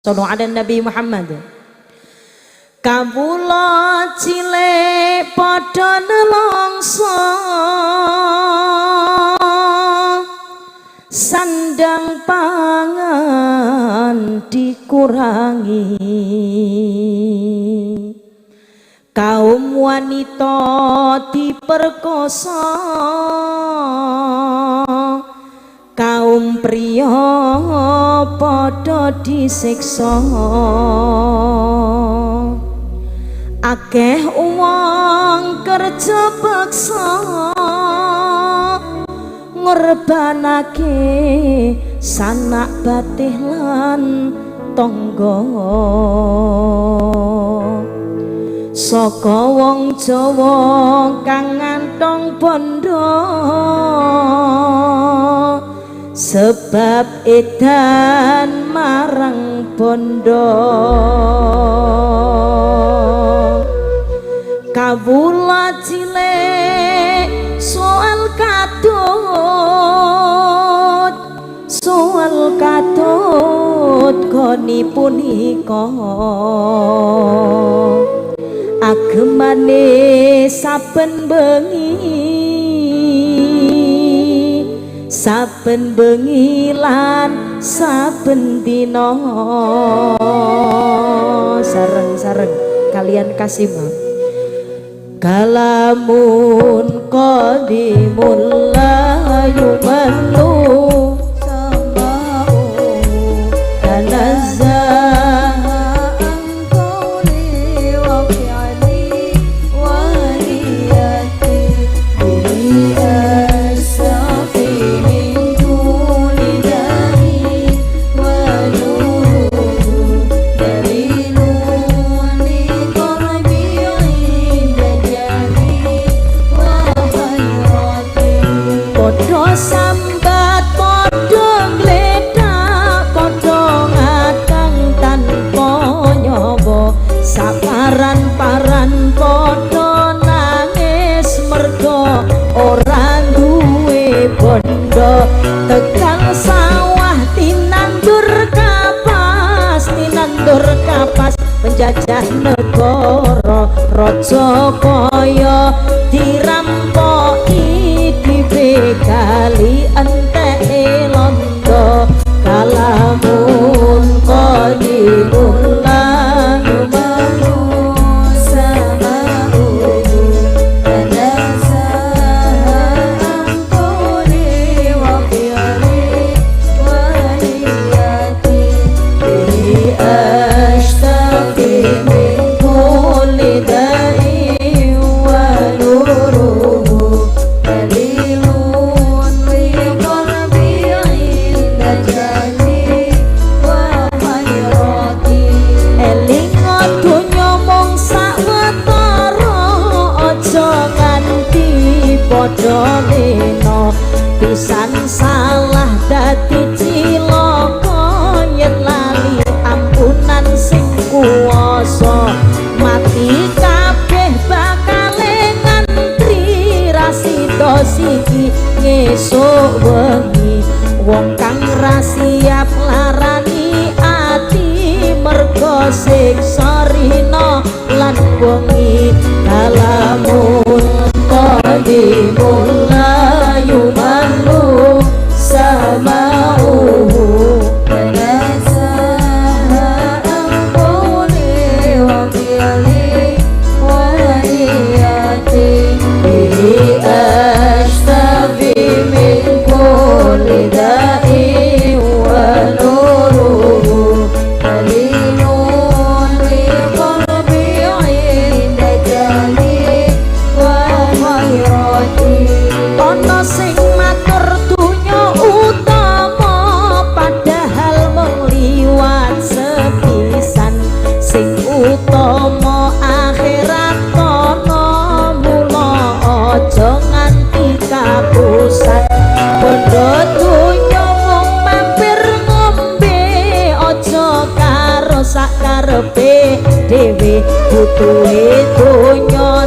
Sallu ala Nabi Muhammad. Kawula cilik padha nelongso sandang pangan dikurangi, kaum wanita diperkosa, kaum pria padha disiksa, akeh wong kerja paksa ngorbanake sanak batih lan tangga. Saka wong Jawa kang ngantong bondo sebab edan marang bondo. Kawula cilik soal katut goni punika agemane saben bengi lan saben dina. Sareng-sareng kalian kasih mau kalamun qadimul la yumallu sama'u tanazzaha an qawli wa fi'li wa niyati bi asafi min kulli dahi wa nuru dalilun li qalbi podo sambat podo gledak podo ngadang tanpa nyoba saparan-paran podo nangis mergo ora duwe bondo tekan sawah tinandur kapas penjajah negara raja kaya dirampoki dibegali enteke londo kalamun qadimul la yumallu sama'u tanazzaha an qawli wa fi'li wa niyati bi ashtafi min kulli da'i wa nuruhu dalilun li qalbi inda jani wa khairati. Eling donya mung sawetara aja nganti padha lena pisan salah dadi cilaka yen lali ampunan sing kuwasa mati kabeh bakal ngantri rasida siji ngesuk wengi wong kang ra siap larani ati mergo siksa rina lan wengi kalamun qadimul la yumallu sama'u tanazzaha an qawli wa fi'li wa niyati bi ashtafi min kulli da'i wa nuruhu dalilun li qalbi inda jali wa khairati. Ana sing matur dunya utama padahal mung liwat sepisan sing utama akhirat kono mula aja nganti kapusan bondo dunya mung mampir ngombe aja karo sak karepe dhewe butuhe dunya